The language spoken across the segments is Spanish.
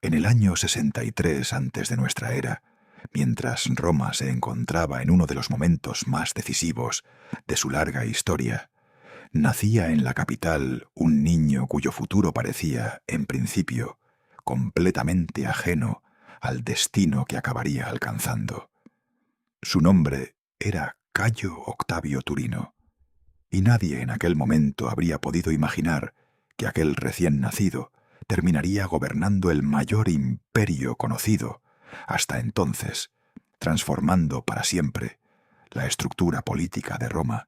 En el año 63 antes de nuestra era, mientras Roma se encontraba en uno de los momentos más decisivos de su larga historia, nacía en la capital un niño cuyo futuro parecía, en principio, completamente ajeno al destino que acabaría alcanzando. Su nombre era Cayo Octavio Turino, y nadie en aquel momento habría podido imaginar que aquel recién nacido terminaría gobernando el mayor imperio conocido hasta entonces, transformando para siempre la estructura política de Roma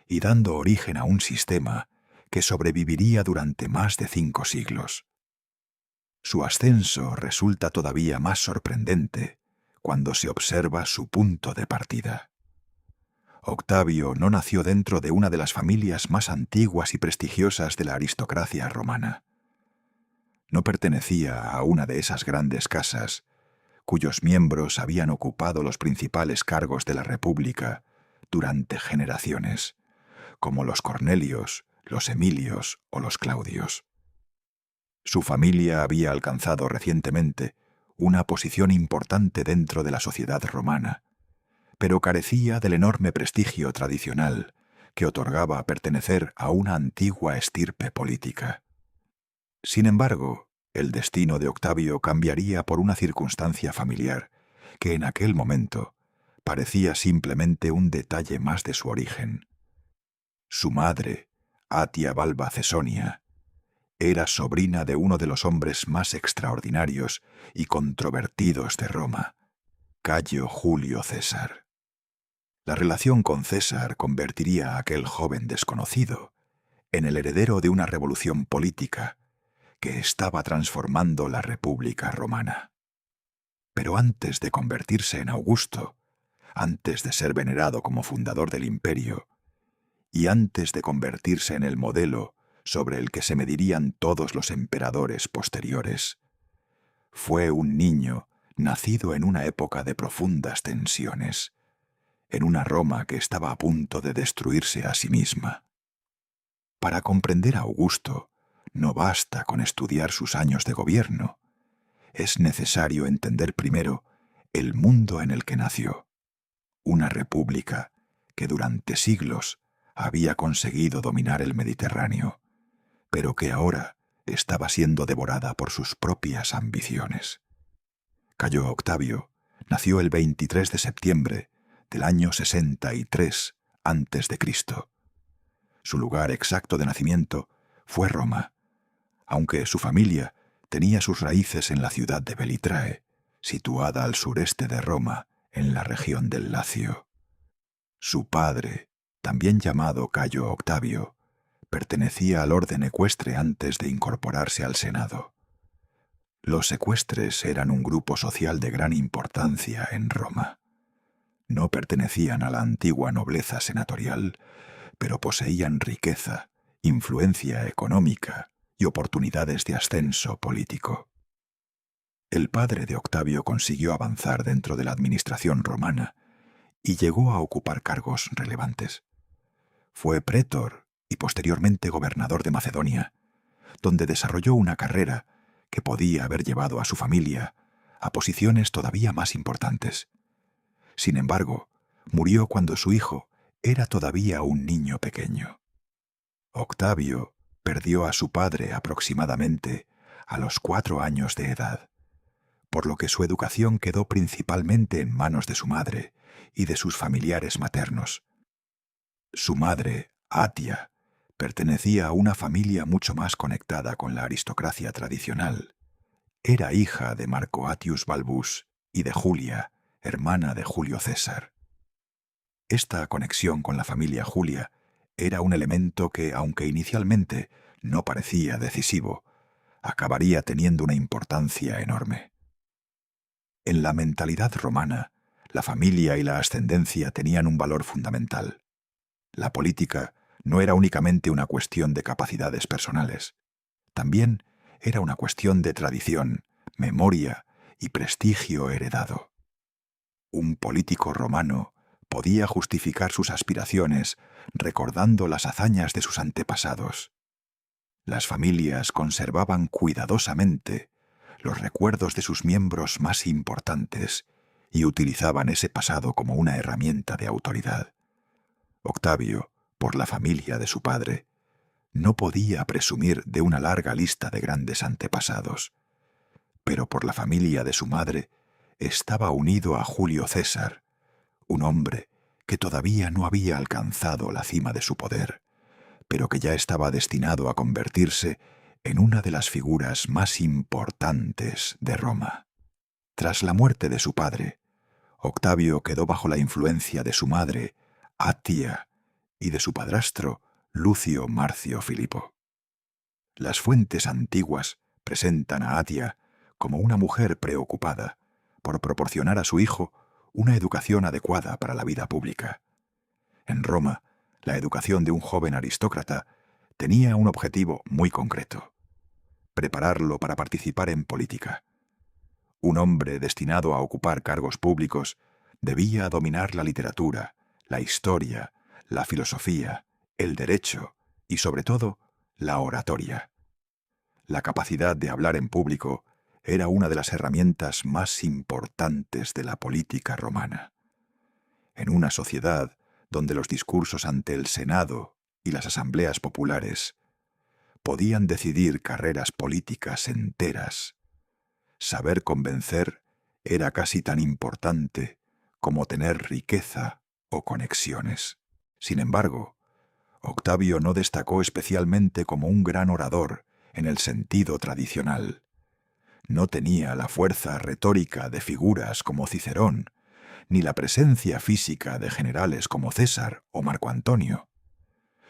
y dando origen a un sistema que sobreviviría durante más de 5 siglos. Su ascenso resulta todavía más sorprendente cuando se observa su punto de partida. Octavio no nació dentro de una de las familias más antiguas y prestigiosas de la aristocracia romana. No pertenecía a una de esas grandes casas cuyos miembros habían ocupado los principales cargos de la República durante generaciones, como los Cornelios, los Emilios o los Claudios. Su familia había alcanzado recientemente una posición importante dentro de la sociedad romana, pero carecía del enorme prestigio tradicional que otorgaba pertenecer a una antigua estirpe política. Sin embargo, el destino de Octavio cambiaría por una circunstancia familiar que en aquel momento parecía simplemente un detalle más de su origen. Su madre, Atia Balba Cesonia, era sobrina de uno de los hombres más extraordinarios y controvertidos de Roma, Cayo Julio César. La relación con César convertiría a aquel joven desconocido en el heredero de una revolución política que estaba transformando la República Romana. Pero antes de convertirse en Augusto, antes de ser venerado como fundador del imperio, y antes de convertirse en el modelo sobre el que se medirían todos los emperadores posteriores, fue un niño nacido en una época de profundas tensiones, en una Roma que estaba a punto de destruirse a sí misma. Para comprender a Augusto, no basta con estudiar sus años de gobierno. Es necesario entender primero el mundo en el que nació, una república que durante siglos había conseguido dominar el Mediterráneo, pero que ahora estaba siendo devorada por sus propias ambiciones. Cayo Octavio nació el 23 de septiembre del año 63 a.C. Su lugar exacto de nacimiento fue Roma, aunque su familia tenía sus raíces en la ciudad de Belitrae, situada al sureste de Roma, en la región del Lacio. Su padre, también llamado Cayo Octavio, pertenecía al orden ecuestre antes de incorporarse al Senado. Los ecuestres eran un grupo social de gran importancia en Roma. No pertenecían a la antigua nobleza senatorial, pero poseían riqueza, influencia económica y oportunidades de ascenso político. El padre de Octavio consiguió avanzar dentro de la administración romana y llegó a ocupar cargos relevantes. Fue prétor y posteriormente gobernador de Macedonia, donde desarrolló una carrera que podía haber llevado a su familia a posiciones todavía más importantes. Sin embargo, murió cuando su hijo era todavía un niño pequeño. Octavio perdió a su padre aproximadamente a los 4 años de edad, por lo que su educación quedó principalmente en manos de su madre y de sus familiares maternos. Su madre, Atia, pertenecía a una familia mucho más conectada con la aristocracia tradicional. Era hija de Marco Atius Balbus y de Julia, hermana de Julio César. Esta conexión con la familia Julia era un elemento que, aunque inicialmente no parecía decisivo, acabaría teniendo una importancia enorme. En la mentalidad romana, la familia y la ascendencia tenían un valor fundamental. La política no era únicamente una cuestión de capacidades personales. También era una cuestión de tradición, memoria y prestigio heredado. Un político romano podía justificar sus aspiraciones recordando las hazañas de sus antepasados. Las familias conservaban cuidadosamente los recuerdos de sus miembros más importantes y utilizaban ese pasado como una herramienta de autoridad. Octavio, por la familia de su padre, no podía presumir de una larga lista de grandes antepasados, pero por la familia de su madre estaba unido a Julio César, un hombre que todavía no había alcanzado la cima de su poder, pero que ya estaba destinado a convertirse en una de las figuras más importantes de Roma. Tras la muerte de su padre, Octavio quedó bajo la influencia de su madre, Atia, y de su padrastro, Lucio Marcio Filipo. Las fuentes antiguas presentan a Atia como una mujer preocupada por proporcionar a su hijo una educación adecuada para la vida pública. En Roma, la educación de un joven aristócrata tenía un objetivo muy concreto: prepararlo para participar en política. Un hombre destinado a ocupar cargos públicos debía dominar la literatura, la historia, la filosofía, el derecho y, sobre todo, la oratoria. La capacidad de hablar en público era una de las herramientas más importantes de la política romana. En una sociedad donde los discursos ante el Senado y las asambleas populares podían decidir carreras políticas enteras, saber convencer era casi tan importante como tener riqueza o conexiones. Sin embargo, Octavio no destacó especialmente como un gran orador en el sentido tradicional. No tenía la fuerza retórica de figuras como Cicerón, ni la presencia física de generales como César o Marco Antonio.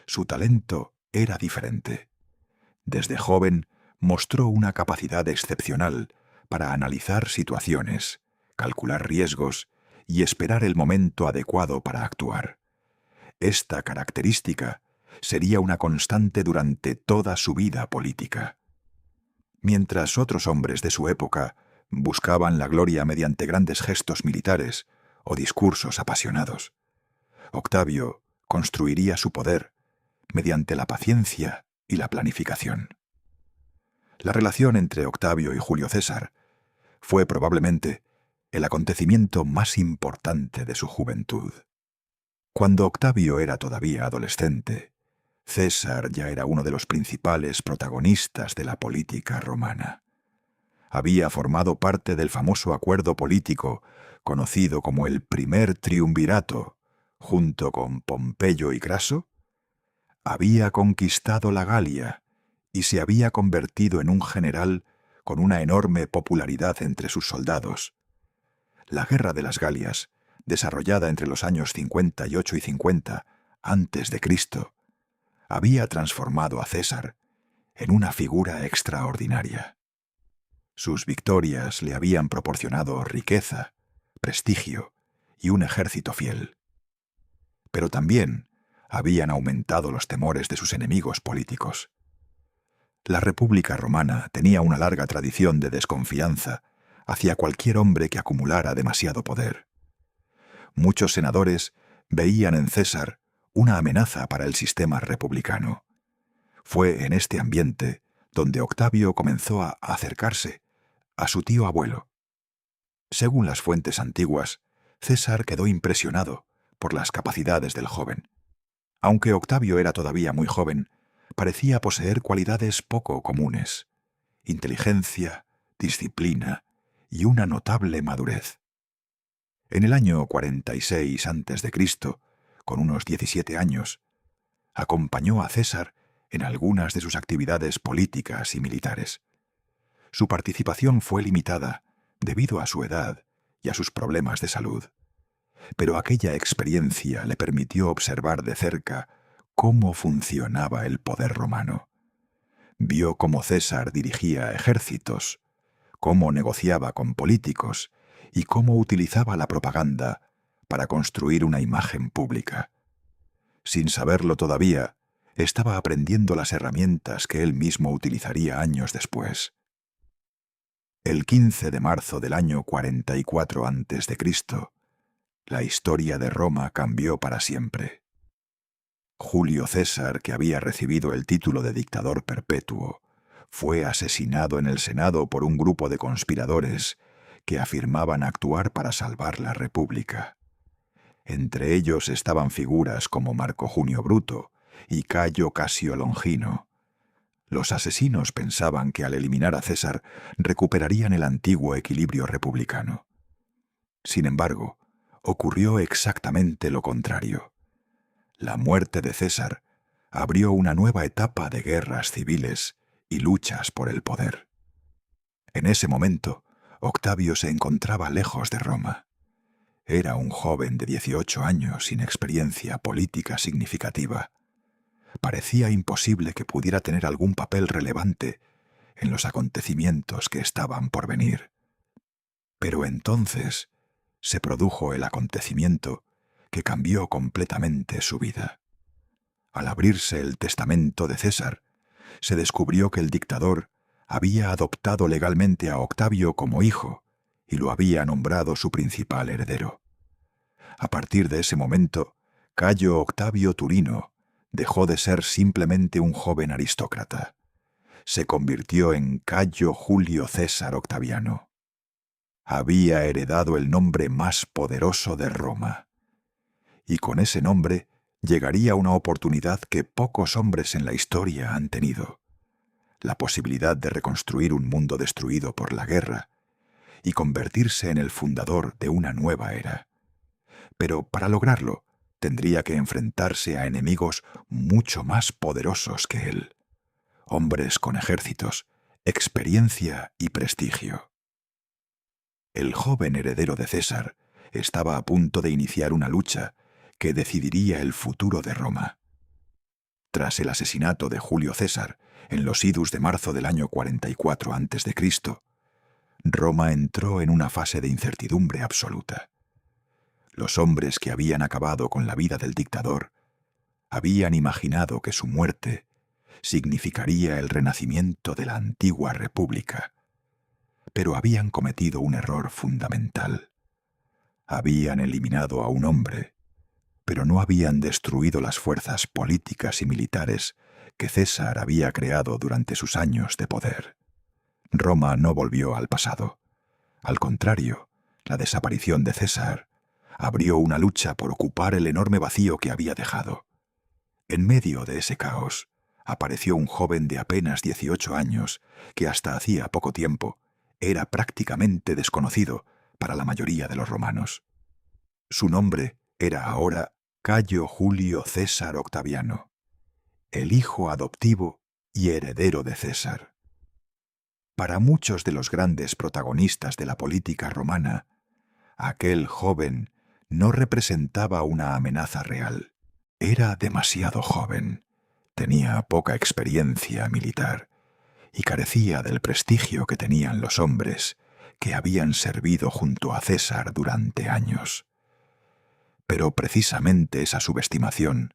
Su talento era diferente. Desde joven mostró una capacidad excepcional para analizar situaciones, calcular riesgos y esperar el momento adecuado para actuar. Esta característica sería una constante durante toda su vida política. Mientras otros hombres de su época buscaban la gloria mediante grandes gestos militares o discursos apasionados, Octavio construiría su poder mediante la paciencia y la planificación. La relación entre Octavio y Julio César fue probablemente el acontecimiento más importante de su juventud. Cuando Octavio era todavía adolescente, César ya era uno de los principales protagonistas de la política romana. Había formado parte del famoso acuerdo político conocido como el primer triunvirato, junto con Pompeyo y Craso. Había conquistado la Galia y se había convertido en un general con una enorme popularidad entre sus soldados. La Guerra de las Galias, desarrollada entre los años 58 y 50 antes de Cristo, había transformado a César en una figura extraordinaria. Sus victorias le habían proporcionado riqueza, prestigio y un ejército fiel. Pero también habían aumentado los temores de sus enemigos políticos. La República Romana tenía una larga tradición de desconfianza hacia cualquier hombre que acumulara demasiado poder. Muchos senadores veían en César una amenaza para el sistema republicano. Fue en este ambiente donde Octavio comenzó a acercarse a su tío abuelo. Según las fuentes antiguas, César quedó impresionado por las capacidades del joven. Aunque Octavio era todavía muy joven, parecía poseer cualidades poco comunes: inteligencia, disciplina y una notable madurez. En el año 46 a.C., con unos 17 años, acompañó a César en algunas de sus actividades políticas y militares. Su participación fue limitada debido a su edad y a sus problemas de salud, pero aquella experiencia le permitió observar de cerca cómo funcionaba el poder romano. Vio cómo César dirigía ejércitos, cómo negociaba con políticos y cómo utilizaba la propaganda para construir una imagen pública. Sin saberlo todavía, estaba aprendiendo las herramientas que él mismo utilizaría años después. El 15 de marzo del año 44 a.C., la historia de Roma cambió para siempre. Julio César, que había recibido el título de dictador perpetuo, fue asesinado en el Senado por un grupo de conspiradores que afirmaban actuar para salvar la República. Entre ellos estaban figuras como Marco Junio Bruto y Cayo Casio Longino. Los asesinos pensaban que al eliminar a César recuperarían el antiguo equilibrio republicano. Sin embargo, ocurrió exactamente lo contrario. La muerte de César abrió una nueva etapa de guerras civiles y luchas por el poder. En ese momento, Octavio se encontraba lejos de Roma. Era un joven de 18 años sin experiencia política significativa. Parecía imposible que pudiera tener algún papel relevante en los acontecimientos que estaban por venir. Pero entonces se produjo el acontecimiento que cambió completamente su vida. Al abrirse el testamento de César, se descubrió que el dictador había adoptado legalmente a Octavio como hijo y lo había nombrado su principal heredero. A partir de ese momento, Cayo Octavio Turino dejó de ser simplemente un joven aristócrata. Se convirtió en Cayo Julio César Octaviano. Había heredado el nombre más poderoso de Roma. Y con ese nombre llegaría una oportunidad que pocos hombres en la historia han tenido: la posibilidad de reconstruir un mundo destruido por la guerra y convertirse en el fundador de una nueva era. Pero para lograrlo, tendría que enfrentarse a enemigos mucho más poderosos que él, hombres con ejércitos, experiencia y prestigio. El joven heredero de César estaba a punto de iniciar una lucha que decidiría el futuro de Roma. Tras el asesinato de Julio César en los idus de marzo del año 44 a.C., Roma entró en una fase de incertidumbre absoluta. Los hombres que habían acabado con la vida del dictador habían imaginado que su muerte significaría el renacimiento de la antigua república, pero habían cometido un error fundamental. Habían eliminado a un hombre, pero no habían destruido las fuerzas políticas y militares que César había creado durante sus años de poder. Roma no volvió al pasado. Al contrario, la desaparición de César abrió una lucha por ocupar el enorme vacío que había dejado. En medio de ese caos, apareció un joven de apenas 18 años que hasta hacía poco tiempo era prácticamente desconocido para la mayoría de los romanos. Su nombre era ahora Cayo Julio César Octaviano, el hijo adoptivo y heredero de César. Para muchos de los grandes protagonistas de la política romana, aquel joven no representaba una amenaza real. Era demasiado joven, tenía poca experiencia militar y carecía del prestigio que tenían los hombres que habían servido junto a César durante años. Pero precisamente esa subestimación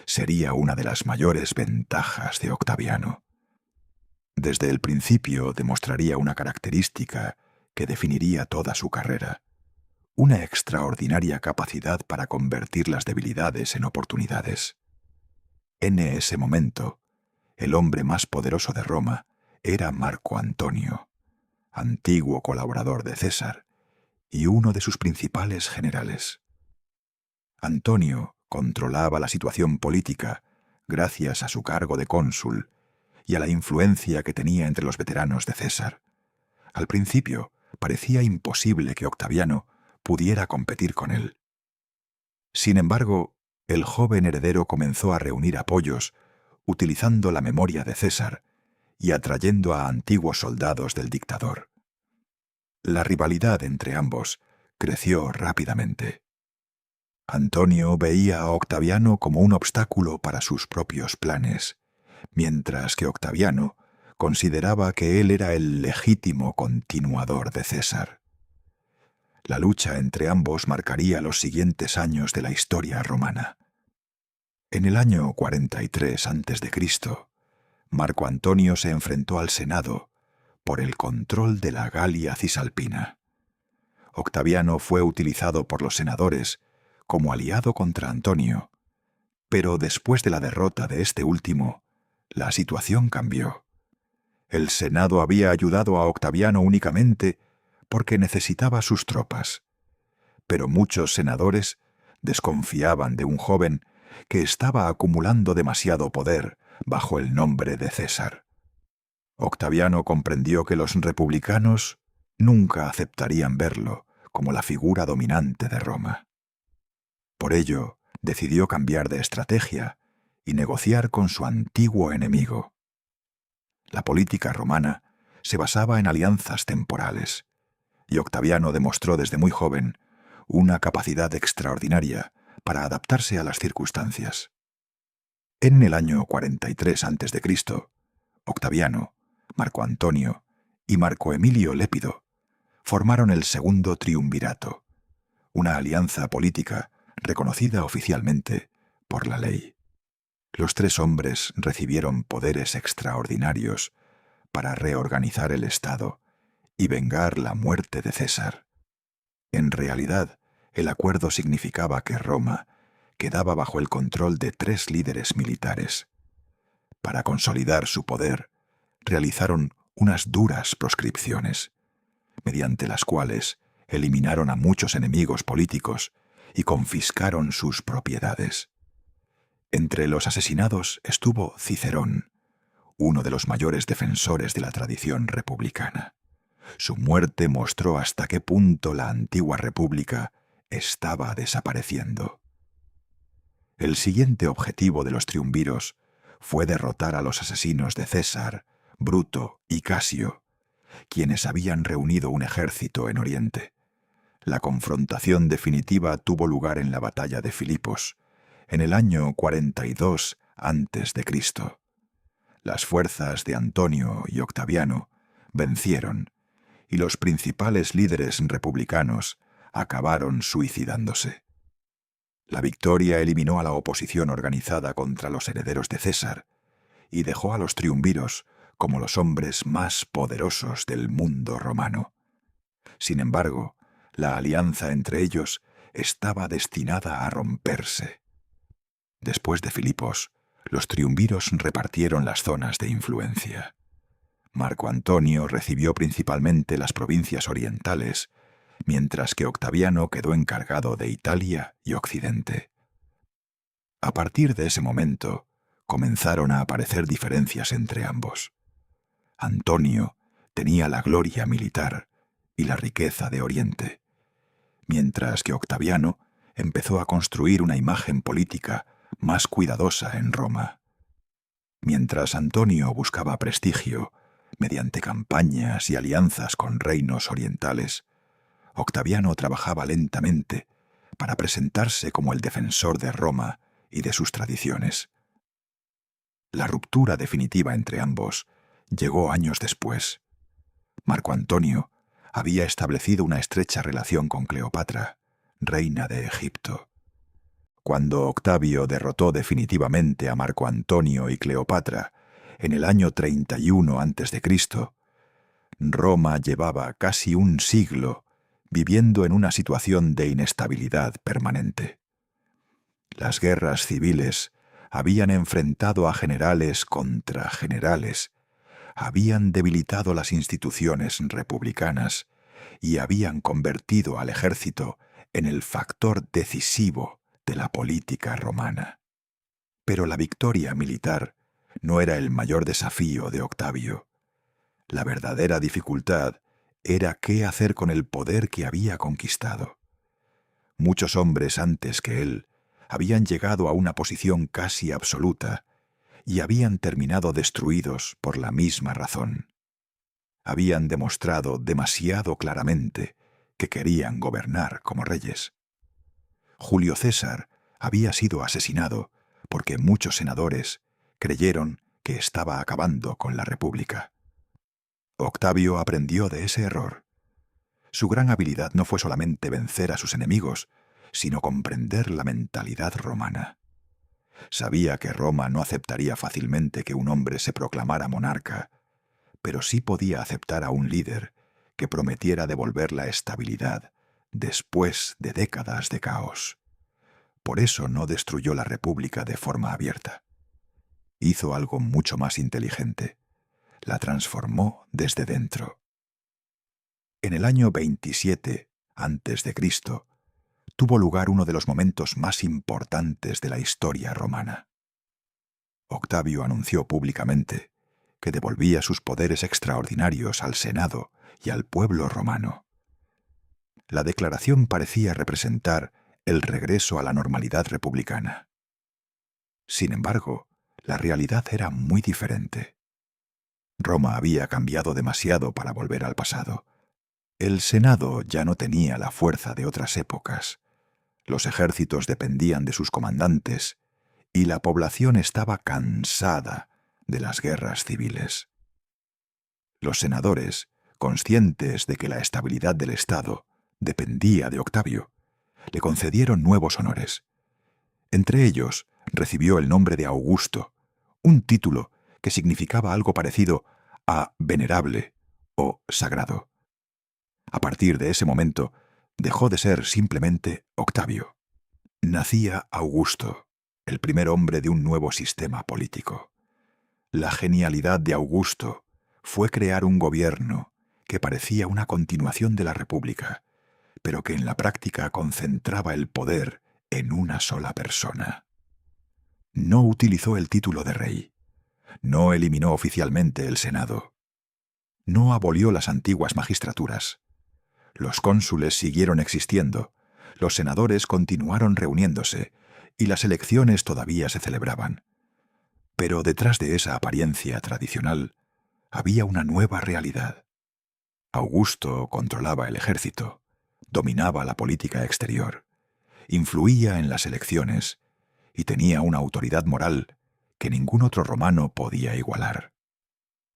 sería una de las mayores ventajas de Octaviano. Desde el principio demostraría una característica que definiría toda su carrera: una extraordinaria capacidad para convertir las debilidades en oportunidades. En ese momento, el hombre más poderoso de Roma era Marco Antonio, antiguo colaborador de César y uno de sus principales generales. Antonio controlaba la situación política gracias a su cargo de cónsul y a la influencia que tenía entre los veteranos de César. Al principio, parecía imposible que Octaviano pudiera competir con él. Sin embargo, el joven heredero comenzó a reunir apoyos utilizando la memoria de César y atrayendo a antiguos soldados del dictador. La rivalidad entre ambos creció rápidamente. Antonio veía a Octaviano como un obstáculo para sus propios planes, mientras que Octaviano consideraba que él era el legítimo continuador de César. La lucha entre ambos marcaría los siguientes años de la historia romana. En el año 43 a.C., Marco Antonio se enfrentó al Senado por el control de la Galia Cisalpina. Octaviano fue utilizado por los senadores como aliado contra Antonio, pero después de la derrota de este último, la situación cambió. El Senado había ayudado a Octaviano únicamente porque necesitaba sus tropas. Pero muchos senadores desconfiaban de un joven que estaba acumulando demasiado poder bajo el nombre de César. Octaviano comprendió que los republicanos nunca aceptarían verlo como la figura dominante de Roma. Por ello, decidió cambiar de estrategia y negociar con su antiguo enemigo. La política romana se basaba en alianzas temporales, y Octaviano demostró desde muy joven una capacidad extraordinaria para adaptarse a las circunstancias. En el año 43 a.C., Octaviano, Marco Antonio y Marco Emilio Lépido formaron el Segundo Triunvirato, una alianza política reconocida oficialmente por la ley. Los tres hombres recibieron poderes extraordinarios para reorganizar el Estado y vengar la muerte de César. En realidad, el acuerdo significaba que Roma quedaba bajo el control de tres líderes militares. Para consolidar su poder, realizaron unas duras proscripciones, mediante las cuales eliminaron a muchos enemigos políticos y confiscaron sus propiedades. Entre los asesinados estuvo Cicerón, uno de los mayores defensores de la tradición republicana. Su muerte mostró hasta qué punto la antigua república estaba desapareciendo. El siguiente objetivo de los triunviros fue derrotar a los asesinos de César, Bruto y Casio, quienes habían reunido un ejército en Oriente. La confrontación definitiva tuvo lugar en la batalla de Filipos, en el año 42 a.C. Las fuerzas de Antonio y Octaviano vencieron, y los principales líderes republicanos acabaron suicidándose. La victoria eliminó a la oposición organizada contra los herederos de César y dejó a los triunviros como los hombres más poderosos del mundo romano. Sin embargo, la alianza entre ellos estaba destinada a romperse. Después de Filipos, los triunviros repartieron las zonas de influencia. Marco Antonio recibió principalmente las provincias orientales, mientras que Octaviano quedó encargado de Italia y Occidente. A partir de ese momento, comenzaron a aparecer diferencias entre ambos. Antonio tenía la gloria militar y la riqueza de Oriente, mientras que Octaviano empezó a construir una imagen política más cuidadosa en Roma. Mientras Antonio buscaba prestigio mediante campañas y alianzas con reinos orientales, Octaviano trabajaba lentamente para presentarse como el defensor de Roma y de sus tradiciones. La ruptura definitiva entre ambos llegó años después. Marco Antonio había establecido una estrecha relación con Cleopatra, reina de Egipto. Cuando Octavio derrotó definitivamente a Marco Antonio y Cleopatra en el año 31 a.C., Roma llevaba casi un siglo viviendo en una situación de inestabilidad permanente. Las guerras civiles habían enfrentado a generales contra generales, habían debilitado las instituciones republicanas y habían convertido al ejército en el factor decisivo de la política romana. Pero la victoria militar no era el mayor desafío de Octavio. La verdadera dificultad era qué hacer con el poder que había conquistado. Muchos hombres antes que él habían llegado a una posición casi absoluta y habían terminado destruidos por la misma razón. Habían demostrado demasiado claramente que querían gobernar como reyes. Julio César había sido asesinado porque muchos senadores creyeron que estaba acabando con la República. Octavio aprendió de ese error. Su gran habilidad no fue solamente vencer a sus enemigos, sino comprender la mentalidad romana. Sabía que Roma no aceptaría fácilmente que un hombre se proclamara monarca, pero sí podía aceptar a un líder que prometiera devolver la estabilidad después de décadas de caos. Por eso no destruyó la República de forma abierta. Hizo algo mucho más inteligente. la transformó desde dentro. En el año 27 a.C., tuvo lugar uno de los momentos más importantes de la historia romana. Octavio anunció públicamente que devolvía sus poderes extraordinarios al Senado y al pueblo romano. La declaración parecía representar el regreso a la normalidad republicana. Sin embargo, la realidad era muy diferente. Roma había cambiado demasiado para volver al pasado. El Senado ya no tenía la fuerza de otras épocas. Los ejércitos dependían de sus comandantes y la población estaba cansada de las guerras civiles. Los senadores, conscientes de que la estabilidad del Estado dependía de Octavio, le concedieron nuevos honores. Entre ellos, recibió el nombre de Augusto, un título que significaba algo parecido a venerable o sagrado. A partir de ese momento, dejó de ser simplemente Octavio. Nacía Augusto, el primer hombre de un nuevo sistema político. La genialidad de Augusto fue crear un gobierno que parecía una continuación de la República, pero que en la práctica concentraba el poder en una sola persona. No utilizó el título de rey. No eliminó oficialmente el Senado. No abolió las antiguas magistraturas. Los cónsules siguieron existiendo, los senadores continuaron reuniéndose y las elecciones todavía se celebraban. Pero detrás de esa apariencia tradicional había una nueva realidad. Augusto controlaba el ejército, dominaba la política exterior, influía en las elecciones y tenía una autoridad moral que ningún otro romano podía igualar.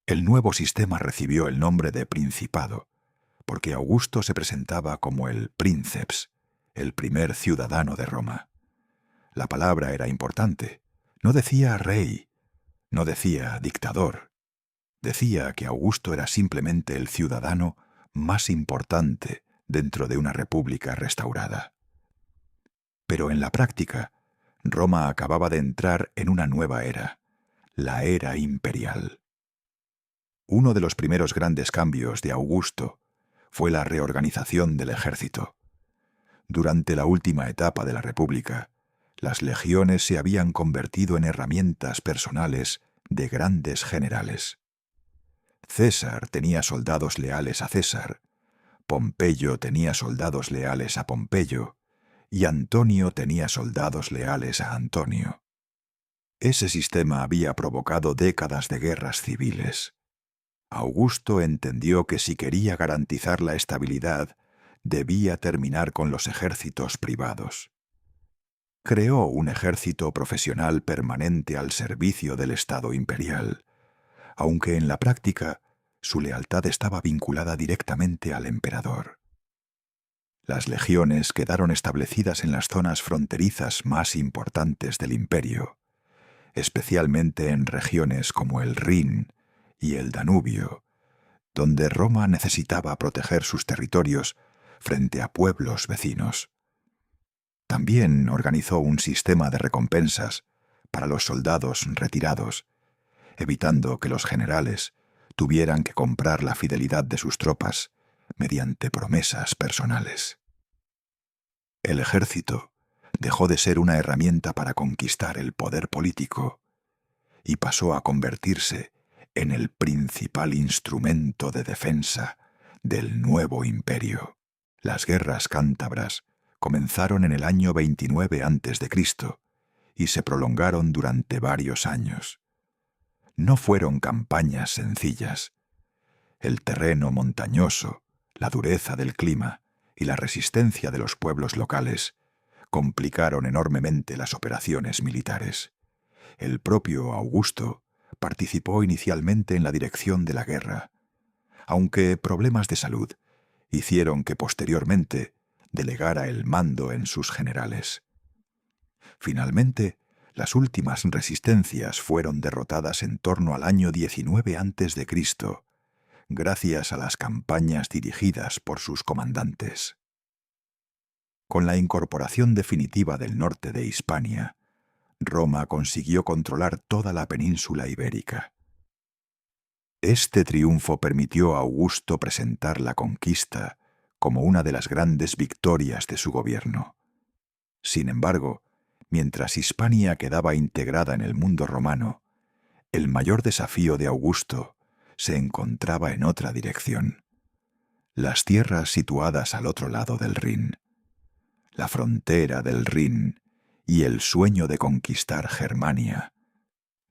El nuevo sistema recibió el nombre de Principado, porque Augusto se presentaba como el princeps, el primer ciudadano de Roma. La palabra era importante. No decía rey, no decía dictador. Decía que Augusto era simplemente el ciudadano más importante dentro de una república restaurada. Pero en la práctica, Roma acababa de entrar en una nueva era, la era imperial. Uno de los primeros grandes cambios de Augusto fue la reorganización del ejército. Durante la última etapa de la República, las legiones se habían convertido en herramientas personales de grandes generales. César tenía soldados leales a César, Pompeyo tenía soldados leales a Pompeyo, y Antonio tenía soldados leales a Antonio. Ese sistema había provocado décadas de guerras civiles. Augusto entendió que si quería garantizar la estabilidad, debía terminar con los ejércitos privados. Creó un ejército profesional permanente al servicio del Estado imperial, aunque en la práctica su lealtad estaba vinculada directamente al emperador. Las legiones quedaron establecidas en las zonas fronterizas más importantes del imperio, especialmente en regiones como el Rin y el Danubio, donde Roma necesitaba proteger sus territorios frente a pueblos vecinos. También organizó un sistema de recompensas para los soldados retirados, evitando que los generales tuvieran que comprar la fidelidad de sus tropas mediante promesas personales. El ejército dejó de ser una herramienta para conquistar el poder político y pasó a convertirse en el principal instrumento de defensa del nuevo imperio. Las guerras cántabras comenzaron en el año 29 a.C. y se prolongaron durante varios años. No fueron campañas sencillas. El terreno montañoso, la dureza del clima y la resistencia de los pueblos locales complicaron enormemente las operaciones militares. El propio Augusto participó inicialmente en la dirección de la guerra, aunque problemas de salud hicieron que posteriormente delegara el mando en sus generales. Finalmente, las últimas resistencias fueron derrotadas en torno al año 19 a.C., gracias a las campañas dirigidas por sus comandantes. Con la incorporación definitiva del norte de Hispania, Roma consiguió controlar toda la península ibérica. Este triunfo permitió a Augusto presentar la conquista como una de las grandes victorias de su gobierno. Sin embargo, mientras Hispania quedaba integrada en el mundo romano, el mayor desafío de Augusto se encontraba en otra dirección: las tierras situadas al otro lado del Rin, la frontera del Rin y el sueño de conquistar Germania.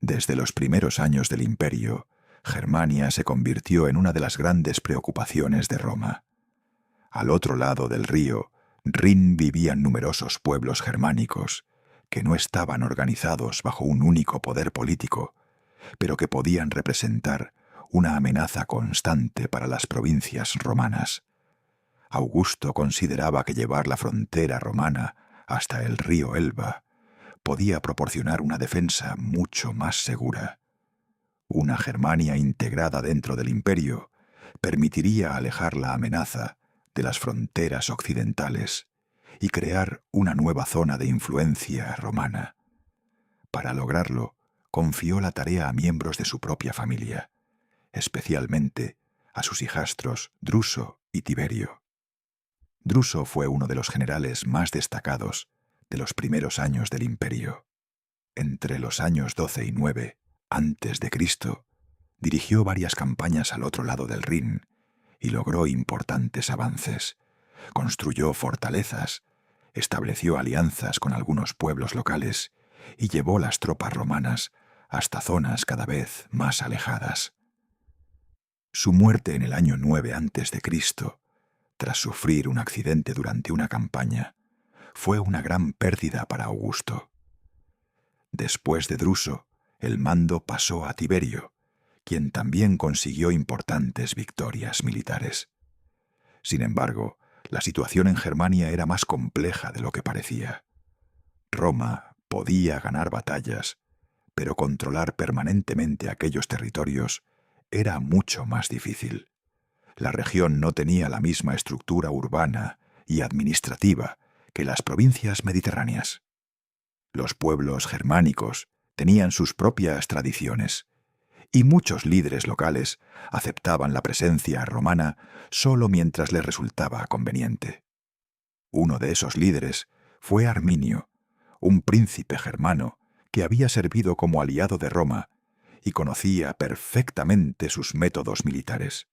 Desde los primeros años del imperio, Germania se convirtió en una de las grandes preocupaciones de Roma. Al otro lado del río Rin vivían numerosos pueblos germánicos que no estaban organizados bajo un único poder político, pero que podían representar una amenaza constante para las provincias romanas. Augusto consideraba que llevar la frontera romana hasta el río Elba podía proporcionar una defensa mucho más segura. Una Germania integrada dentro del imperio permitiría alejar la amenaza de las fronteras occidentales y crear una nueva zona de influencia romana. Para lograrlo, confió la tarea a miembros de su propia familia, especialmente a sus hijastros Druso y Tiberio. Druso fue uno de los generales más destacados de los primeros años del imperio. Entre los años 12 y 9 antes de Cristo, dirigió varias campañas al otro lado del Rin y logró importantes avances. Construyó fortalezas, estableció alianzas con algunos pueblos locales y llevó las tropas romanas hasta zonas cada vez más alejadas. Su muerte en el año 9 antes de Cristo, tras sufrir un accidente durante una campaña, fue una gran pérdida para Augusto. Después de Druso, el mando pasó a Tiberio, quien también consiguió importantes victorias militares. Sin embargo, la situación en Germania era más compleja de lo que parecía. Roma podía ganar batallas, pero controlar permanentemente aquellos territorios era mucho más difícil. La región no tenía la misma estructura urbana y administrativa que las provincias mediterráneas. Los pueblos germánicos tenían sus propias tradiciones, y muchos líderes locales aceptaban la presencia romana solo mientras les resultaba conveniente. Uno de esos líderes fue Arminio, un príncipe germano que había servido como aliado de Roma y conocía perfectamente sus métodos militares.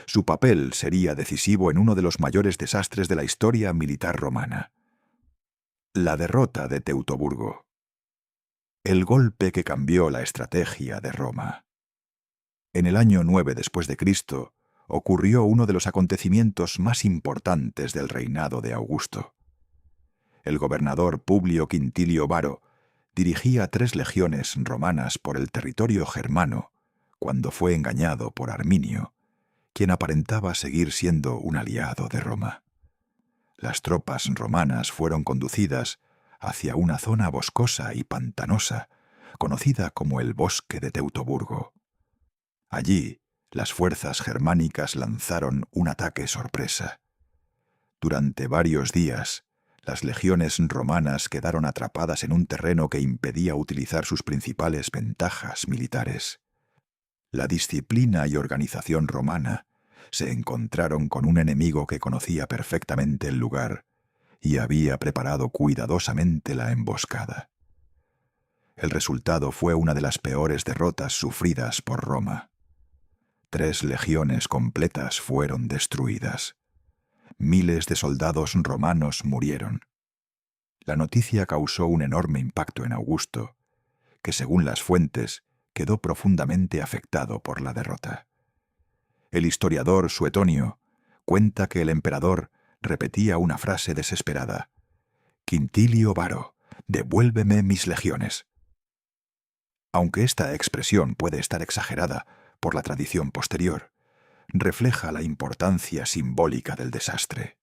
Su papel sería decisivo en uno de los mayores desastres de la historia militar romana: la derrota de Teutoburgo. El golpe que cambió la estrategia de Roma. En el año 9 después de Cristo ocurrió uno de los acontecimientos más importantes del reinado de Augusto. El gobernador Publio Quintilio Varo dirigía 3 legiones romanas por el territorio germano cuando fue engañado por Arminio, quien aparentaba seguir siendo un aliado de Roma. Las tropas romanas fueron conducidas hacia una zona boscosa y pantanosa, conocida como el Bosque de Teutoburgo. Allí, las fuerzas germánicas lanzaron un ataque sorpresa. Durante varios días, las legiones romanas quedaron atrapadas en un terreno que impedía utilizar sus principales ventajas militares. La disciplina y organización romana se encontraron con un enemigo que conocía perfectamente el lugar y había preparado cuidadosamente la emboscada. El resultado fue una de las peores derrotas sufridas por Roma. 3 legiones completas fueron destruidas. Miles de soldados romanos murieron. La noticia causó un enorme impacto en Augusto, que según las fuentes quedó profundamente afectado por la derrota. El historiador Suetonio cuenta que el emperador repetía una frase desesperada: «Quintilio Varo, devuélveme mis legiones». Aunque esta expresión puede estar exagerada por la tradición posterior, refleja la importancia simbólica del desastre.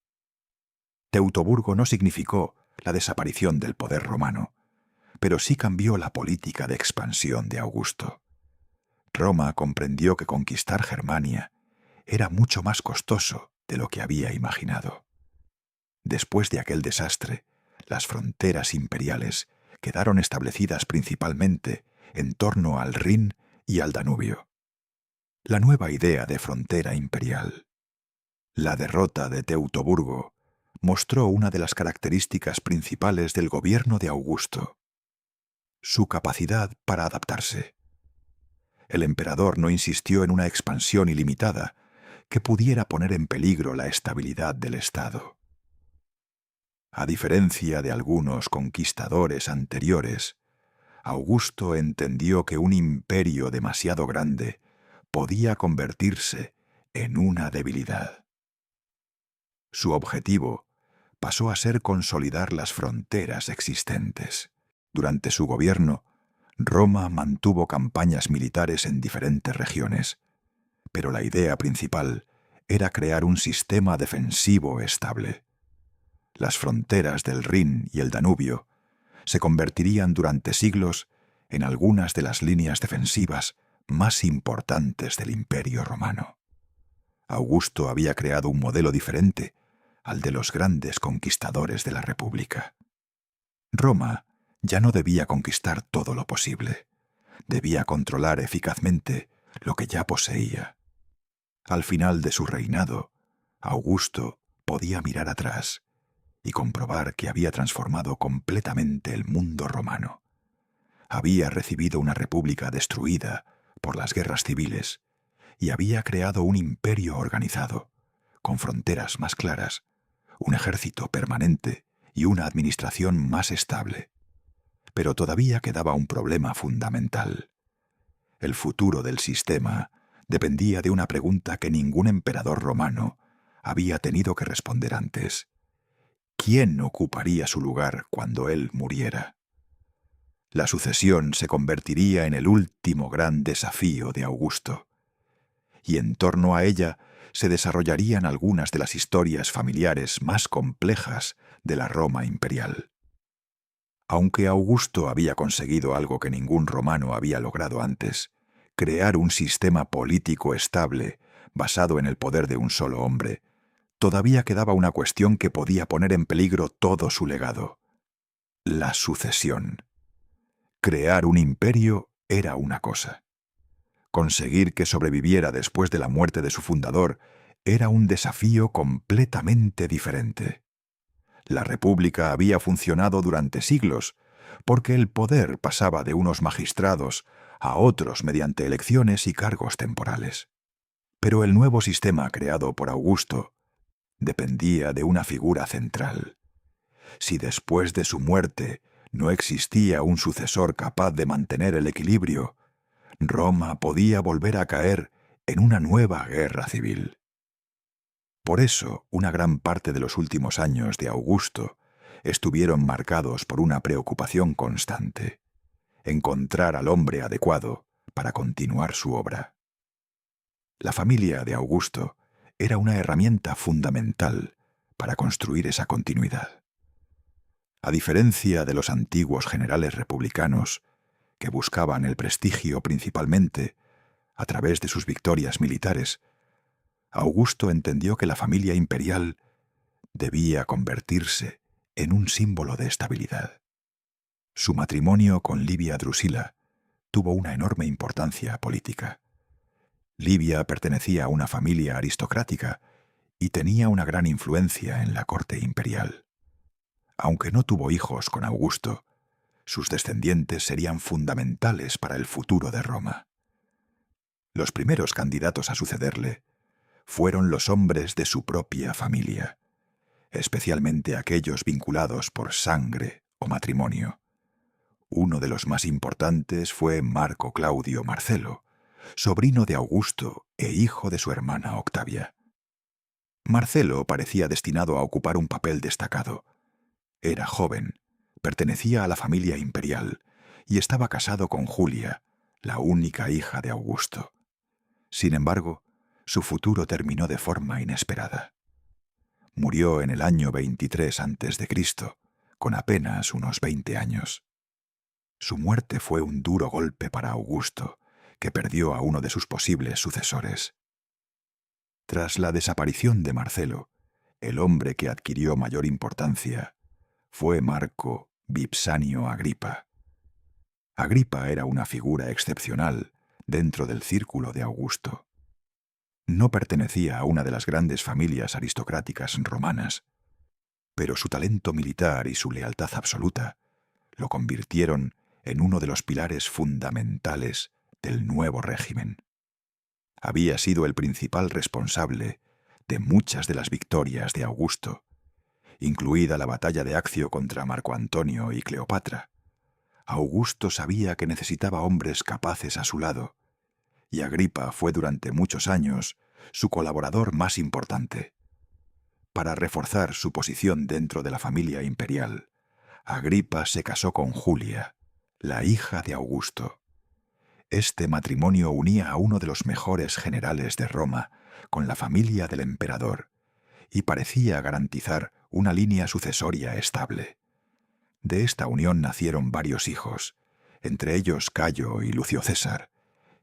Teutoburgo no significó la desaparición del poder romano, pero sí cambió la política de expansión de Augusto. Roma comprendió que conquistar Germania era mucho más costoso de lo que había imaginado. Después de aquel desastre, las fronteras imperiales quedaron establecidas principalmente en torno al Rin y al Danubio. la nueva idea de frontera imperial. La derrota de Teutoburgo mostró una de las características principales del gobierno de Augusto: su capacidad para adaptarse. El emperador no insistió en una expansión ilimitada que pudiera poner en peligro la estabilidad del Estado. A diferencia de algunos conquistadores anteriores, Augusto entendió que un imperio demasiado grande podía convertirse en una debilidad. Su objetivo pasó a ser consolidar las fronteras existentes. Durante su gobierno, Roma mantuvo campañas militares en diferentes regiones, pero la idea principal era crear un sistema defensivo estable. Las fronteras del Rin y el Danubio se convertirían durante siglos en algunas de las líneas defensivas más importantes del Imperio Romano. Augusto había creado un modelo diferente al de los grandes conquistadores de la República. Roma ya no debía conquistar todo lo posible, debía controlar eficazmente lo que ya poseía. Al final de su reinado, Augusto podía mirar atrás y comprobar que había transformado completamente el mundo romano. Había recibido una república destruida por las guerras civiles y había creado un imperio organizado, con fronteras más claras, un ejército permanente y una administración más estable. Pero todavía quedaba un problema fundamental. El futuro del sistema dependía de una pregunta que ningún emperador romano había tenido que responder antes: ¿quién ocuparía su lugar cuando él muriera? La sucesión se convertiría en el último gran desafío de Augusto, y en torno a ella se desarrollarían algunas de las historias familiares más complejas de la Roma imperial. Aunque Augusto había conseguido algo que ningún romano había logrado antes: crear un sistema político estable basado en el poder de un solo hombre, todavía quedaba una cuestión que podía poner en peligro todo su legado: la sucesión. Crear un imperio era una cosa. Conseguir que sobreviviera después de la muerte de su fundador era un desafío completamente diferente. La República había funcionado durante siglos, porque el poder pasaba de unos magistrados a otros mediante elecciones y cargos temporales. Pero el nuevo sistema creado por Augusto dependía de una figura central. Si después de su muerte no existía un sucesor capaz de mantener el equilibrio, Roma podía volver a caer en una nueva guerra civil. Por eso, una gran parte de los últimos años de Augusto estuvieron marcados por una preocupación constante: encontrar al hombre adecuado para continuar su obra. La familia de Augusto era una herramienta fundamental para construir esa continuidad. A diferencia de los antiguos generales republicanos, que buscaban el prestigio principalmente a través de sus victorias militares, Augusto entendió que la familia imperial debía convertirse en un símbolo de estabilidad. Su matrimonio con Livia Drusila tuvo una enorme importancia política. Livia pertenecía a una familia aristocrática y tenía una gran influencia en la corte imperial. Aunque no tuvo hijos con Augusto, sus descendientes serían fundamentales para el futuro de Roma. Los primeros candidatos a sucederle fueron los hombres de su propia familia, especialmente aquellos vinculados por sangre o matrimonio. Uno de los más importantes fue Marco Claudio Marcelo, sobrino de Augusto e hijo de su hermana Octavia. Marcelo parecía destinado a ocupar un papel destacado. Era joven, pertenecía a la familia imperial y estaba casado con Julia, la única hija de Augusto. Sin embargo, su futuro terminó de forma inesperada. Murió en el año 23 a.C., con apenas unos 20 años. Su muerte fue un duro golpe para Augusto, que perdió a uno de sus posibles sucesores. Tras la desaparición de Marcelo, el hombre que adquirió mayor importancia fue Marco Vipsanio Agripa. Agripa era una figura excepcional dentro del círculo de Augusto. No pertenecía a una de las grandes familias aristocráticas romanas, pero su talento militar y su lealtad absoluta lo convirtieron en uno de los pilares fundamentales del nuevo régimen. Había sido el principal responsable de muchas de las victorias de Augusto, incluida la batalla de Accio contra Marco Antonio y Cleopatra. Augusto sabía que necesitaba hombres capaces a su lado, y Agripa fue durante muchos años su colaborador más importante. Para reforzar su posición dentro de la familia imperial, Agripa se casó con Julia, la hija de Augusto. Este matrimonio unía a uno de los mejores generales de Roma con la familia del emperador y parecía garantizar una línea sucesoria estable. De esta unión nacieron varios hijos, entre ellos Cayo y Lucio César,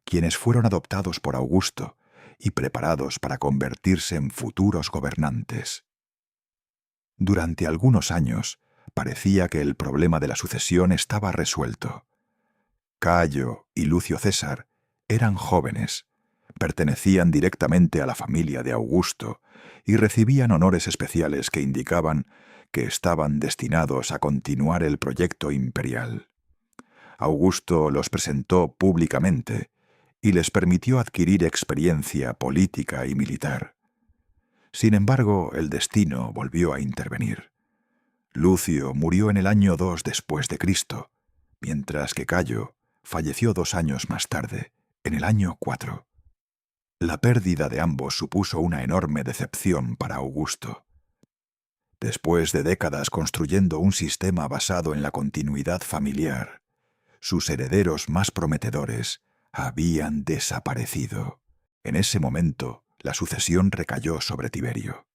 quienes fueron adoptados por Augusto y preparados para convertirse en futuros gobernantes. Durante algunos años, parecía que el problema de la sucesión estaba resuelto. Cayo y Lucio César eran jóvenes, pertenecían directamente a la familia de Augusto y recibían honores especiales que indicaban que estaban destinados a continuar el proyecto imperial. Augusto los presentó públicamente y les permitió adquirir experiencia política y militar. Sin embargo, el destino volvió a intervenir. Lucio murió en el año 2 después de Cristo, mientras que Cayo falleció 2 años más tarde, en el año 4. La pérdida de ambos supuso una enorme decepción para Augusto. Después de décadas construyendo un sistema basado en la continuidad familiar, sus herederos más prometedores habían desaparecido. En ese momento, la sucesión recayó sobre Tiberio.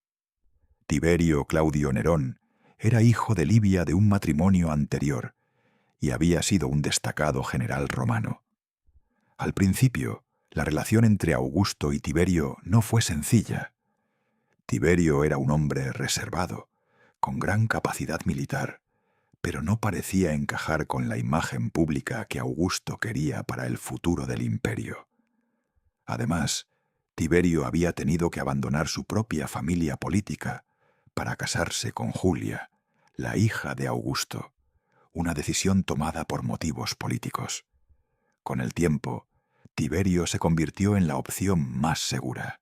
Tiberio Claudio Nerón era hijo de Livia de un matrimonio anterior y había sido un destacado general romano. Al principio, la relación entre Augusto y Tiberio no fue sencilla. Tiberio era un hombre reservado, con gran capacidad militar, pero no parecía encajar con la imagen pública que Augusto quería para el futuro del imperio. Además, Tiberio había tenido que abandonar su propia familia política para casarse con Julia, la hija de Augusto, una decisión tomada por motivos políticos. Con el tiempo, Tiberio se convirtió en la opción más segura.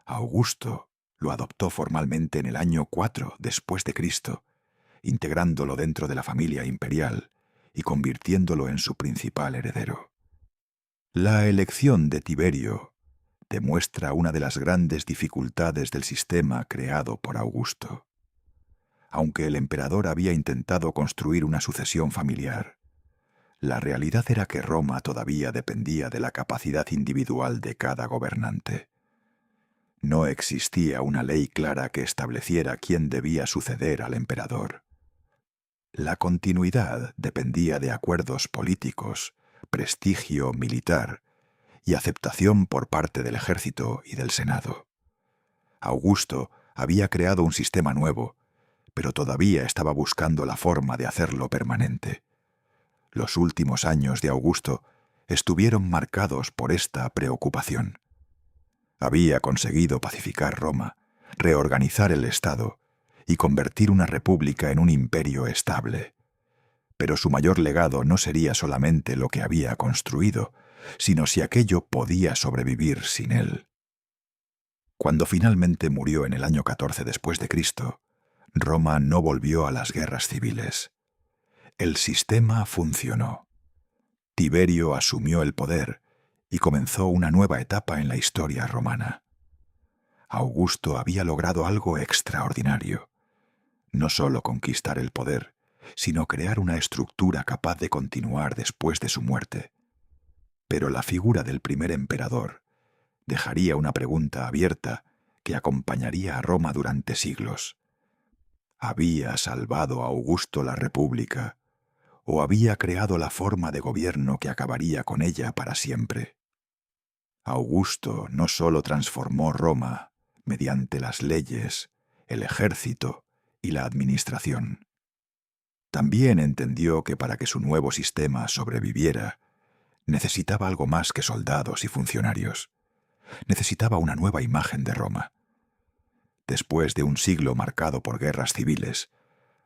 Augusto lo adoptó formalmente en el año 4 después de Cristo, integrándolo dentro de la familia imperial y convirtiéndolo en su principal heredero. La elección de Tiberio demuestra una de las grandes dificultades del sistema creado por Augusto. Aunque el emperador había intentado construir una sucesión familiar, la realidad era que Roma todavía dependía de la capacidad individual de cada gobernante. No existía una ley clara que estableciera quién debía suceder al emperador. La continuidad dependía de acuerdos políticos, prestigio militar y aceptación por parte del ejército y del Senado. Augusto había creado un sistema nuevo, pero todavía estaba buscando la forma de hacerlo permanente. Los últimos años de Augusto estuvieron marcados por esta preocupación. Había conseguido pacificar Roma, reorganizar el Estado y convertir una república en un imperio estable. Pero su mayor legado no sería solamente lo que había construido, sino si aquello podía sobrevivir sin él. Cuando finalmente murió en el año 14 después de Cristo, Roma no volvió a las guerras civiles. El sistema funcionó. Tiberio asumió el poder y comenzó una nueva etapa en la historia romana. Augusto había logrado algo extraordinario. No solo conquistar el poder, sino crear una estructura capaz de continuar después de su muerte. Pero la figura del primer emperador dejaría una pregunta abierta que acompañaría a Roma durante siglos. ¿Había salvado a Augusto la República o había creado la forma de gobierno que acabaría con ella para siempre? Augusto no solo transformó Roma mediante las leyes, el ejército y la administración. También entendió que para que su nuevo sistema sobreviviera, necesitaba algo más que soldados y funcionarios. necesitaba una nueva imagen de Roma. Después de un siglo marcado por guerras civiles,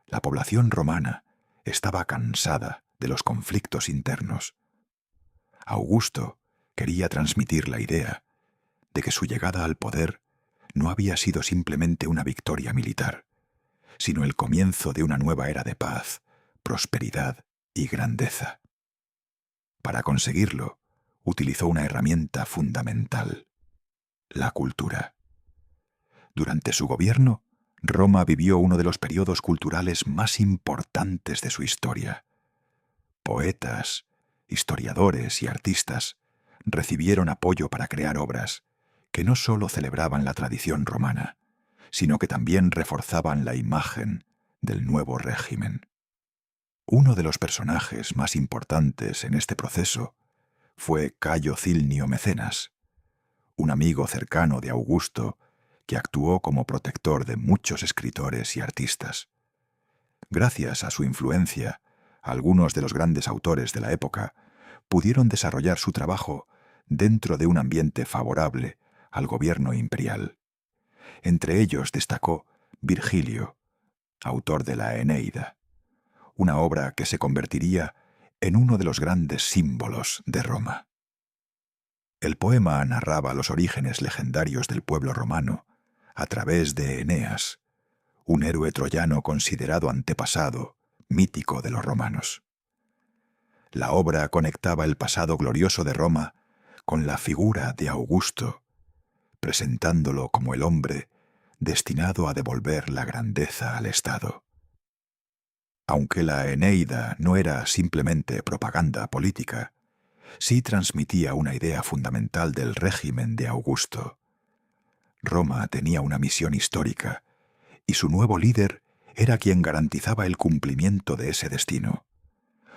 la población romana estaba cansada de los conflictos internos. Augusto quería transmitir la idea de que su llegada al poder no había sido simplemente una victoria militar, sino el comienzo de una nueva era de paz, prosperidad y grandeza. Para conseguirlo, utilizó una herramienta fundamental: la cultura. Durante su gobierno, Roma vivió uno de los periodos culturales más importantes de su historia. Poetas, historiadores y artistas recibieron apoyo para crear obras que no solo celebraban la tradición romana, sino que también reforzaban la imagen del nuevo régimen. Uno de los personajes más importantes en este proceso fue Cayo Cilnio Mecenas, un amigo cercano de Augusto que actuó como protector de muchos escritores y artistas. Gracias a su influencia, algunos de los grandes autores de la época pudieron desarrollar su trabajo dentro de un ambiente favorable al gobierno imperial. Entre ellos destacó Virgilio, autor de la Eneida, una obra que se convertiría en uno de los grandes símbolos de Roma. El poema narraba los orígenes legendarios del pueblo romano a través de Eneas, un héroe troyano considerado antepasado, mítico de los romanos. La obra conectaba el pasado glorioso de Roma con la figura de Augusto, presentándolo como el hombre destinado a devolver la grandeza al Estado. Aunque la Eneida no era simplemente propaganda política, sí transmitía una idea fundamental del régimen de Augusto. Roma tenía una misión histórica, y su nuevo líder era quien garantizaba el cumplimiento de ese destino.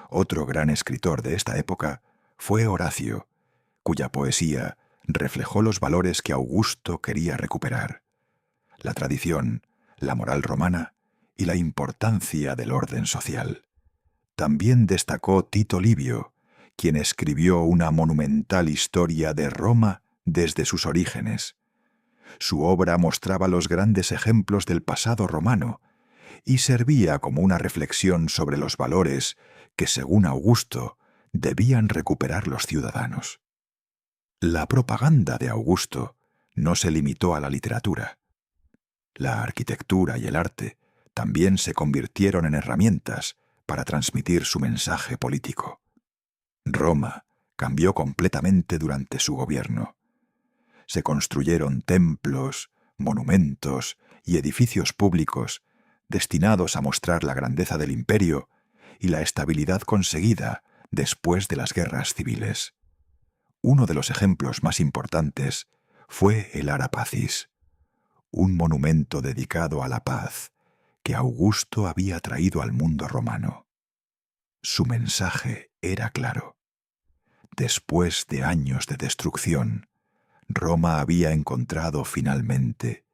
Otro gran escritor de esta época fue Horacio, cuya poesía reflejó los valores que Augusto quería recuperar: la tradición, la moral romana y la importancia del orden social. También destacó Tito Livio, quien escribió una monumental historia de Roma desde sus orígenes. Su obra mostraba los grandes ejemplos del pasado romano y servía como una reflexión sobre los valores que, según Augusto, debían recuperar los ciudadanos. La propaganda de Augusto no se limitó a la literatura. La arquitectura y el arte también se convirtieron en herramientas para transmitir su mensaje político. Roma cambió completamente durante su gobierno. Se construyeron templos, monumentos y edificios públicos destinados a mostrar la grandeza del imperio y la estabilidad conseguida después de las guerras civiles. Uno de los ejemplos más importantes fue el Ara Pacis, un monumento dedicado a la paz que Augusto había traído al mundo romano. Su mensaje era claro. Después de años de destrucción, Roma había encontrado finalmente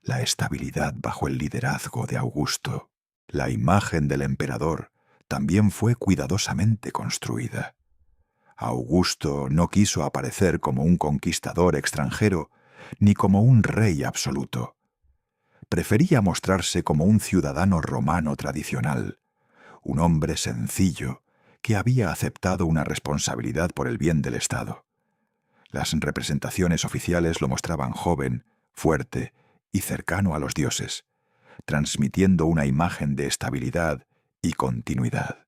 la estabilidad bajo el liderazgo de Augusto. La imagen del emperador también fue cuidadosamente construida. Augusto no quiso aparecer como un conquistador extranjero ni como un rey absoluto. Prefería mostrarse como un ciudadano romano tradicional, un hombre sencillo que había aceptado una responsabilidad por el bien del Estado. Las representaciones oficiales lo mostraban joven, fuerte y cercano a los dioses, transmitiendo una imagen de estabilidad y continuidad.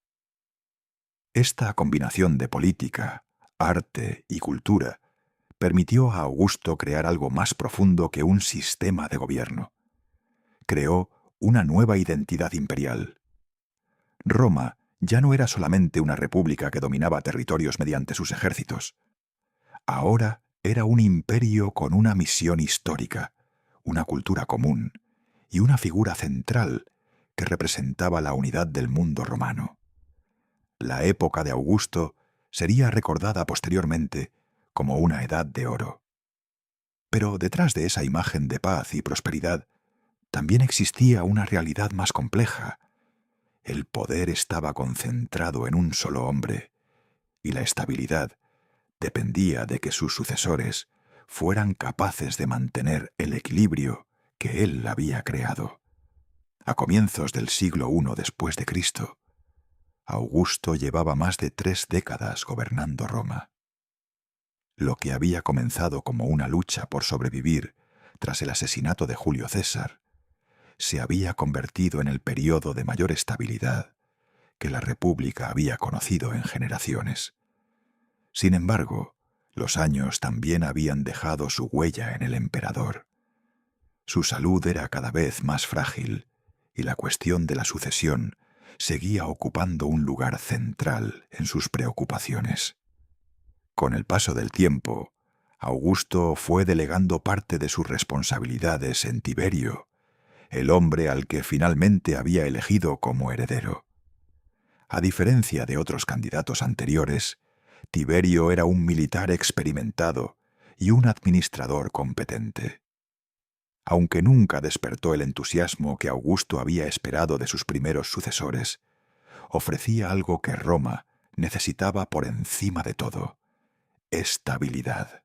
Esta combinación de política, arte y cultura permitió a Augusto crear algo más profundo que un sistema de gobierno. Creó una nueva identidad imperial. Roma ya no era solamente una república que dominaba territorios mediante sus ejércitos. Ahora era un imperio con una misión histórica, una cultura común y una figura central que representaba la unidad del mundo romano. La época de Augusto sería recordada posteriormente como una edad de oro. Pero detrás de esa imagen de paz y prosperidad también existía una realidad más compleja. El poder estaba concentrado en un solo hombre, y la estabilidad dependía de que sus sucesores fueran capaces de mantener el equilibrio que él había creado. A comienzos del siglo I después de Cristo, Augusto llevaba más de 3 décadas gobernando Roma. Lo que había comenzado como una lucha por sobrevivir tras el asesinato de Julio César, se había convertido en el período de mayor estabilidad que la República había conocido en generaciones. Sin embargo, los años también habían dejado su huella en el emperador. Su salud era cada vez más frágil y la cuestión de la sucesión seguía ocupando un lugar central en sus preocupaciones. Con el paso del tiempo, Augusto fue delegando parte de sus responsabilidades en Tiberio, el hombre al que finalmente había elegido como heredero. A diferencia de otros candidatos anteriores, Tiberio era un militar experimentado y un administrador competente. Aunque nunca despertó el entusiasmo que Augusto había esperado de sus primeros sucesores, ofrecía algo que Roma necesitaba por encima de todo: estabilidad.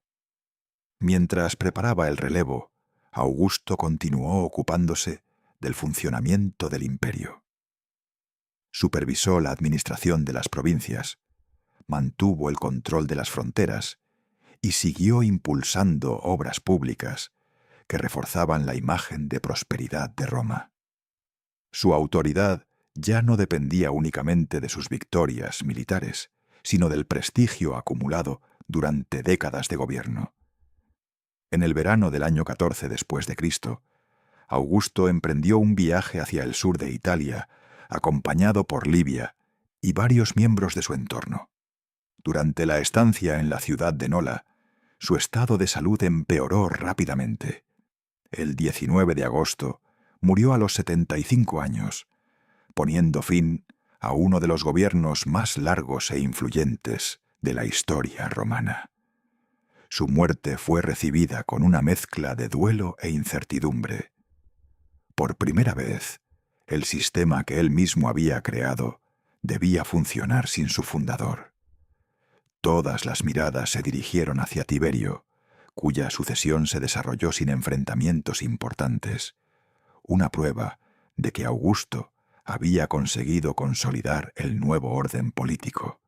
Mientras preparaba el relevo, Augusto continuó ocupándose del funcionamiento del imperio. Supervisó la administración de las provincias, mantuvo el control de las fronteras y siguió impulsando obras públicas que reforzaban la imagen de prosperidad de Roma. Su autoridad ya no dependía únicamente de sus victorias militares, sino del prestigio acumulado durante décadas de gobierno. En el verano del año 14 después de Cristo, Augusto emprendió un viaje hacia el sur de Italia, acompañado por Livia y varios miembros de su entorno. Durante la estancia en la ciudad de Nola, su estado de salud empeoró rápidamente. El 19 de agosto murió a los 75 años, poniendo fin a uno de los gobiernos más largos e influyentes de la historia romana. Su muerte fue recibida con una mezcla de duelo e incertidumbre. Por primera vez, el sistema que él mismo había creado debía funcionar sin su fundador. Todas las miradas se dirigieron hacia Tiberio, cuya sucesión se desarrolló sin enfrentamientos importantes, una prueba de que Augusto había conseguido consolidar el nuevo orden político.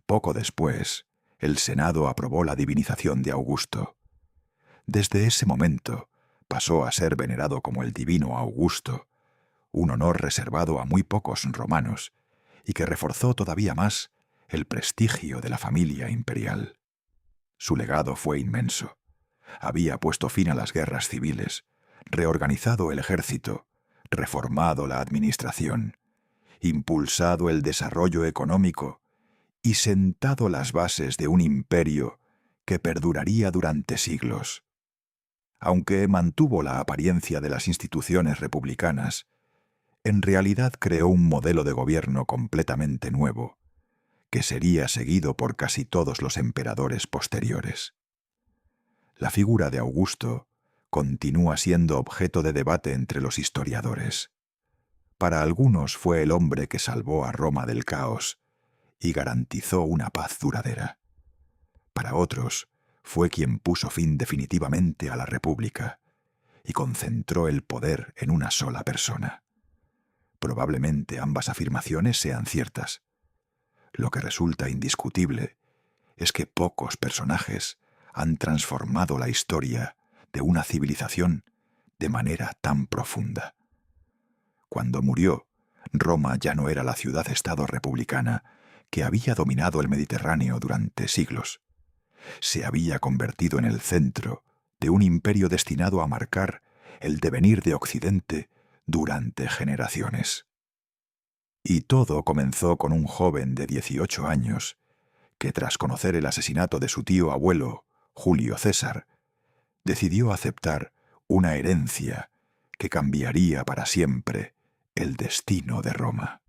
Poco después, el Senado aprobó la divinización de Augusto. Desde ese momento, pasó a ser venerado como el divino Augusto, un honor reservado a muy pocos romanos y que reforzó todavía más el prestigio de la familia imperial. Su legado fue inmenso. Había puesto fin a las guerras civiles, reorganizado el ejército, reformado la administración, impulsado el desarrollo económico y sentado las bases de un imperio que perduraría durante siglos. Aunque mantuvo la apariencia de las instituciones republicanas, en realidad creó un modelo de gobierno completamente nuevo, que sería seguido por casi todos los emperadores posteriores. La figura de Augusto continúa siendo objeto de debate entre los historiadores. Para algunos fue el hombre que salvó a Roma del caos y garantizó una paz duradera. Para otros, fue quien puso fin definitivamente a la República y concentró el poder en una sola persona. Probablemente ambas afirmaciones sean ciertas. Lo que resulta indiscutible es que pocos personajes han transformado la historia de una civilización de manera tan profunda. Cuando murió, Roma ya no era la ciudad-estado republicana que había dominado el Mediterráneo durante siglos. Se había convertido en el centro de un imperio destinado a marcar el devenir de Occidente durante generaciones. Y todo comenzó con un joven de 18 años que, tras conocer el asesinato de su tío abuelo, Julio César, decidió aceptar una herencia que cambiaría para siempre el destino de Roma.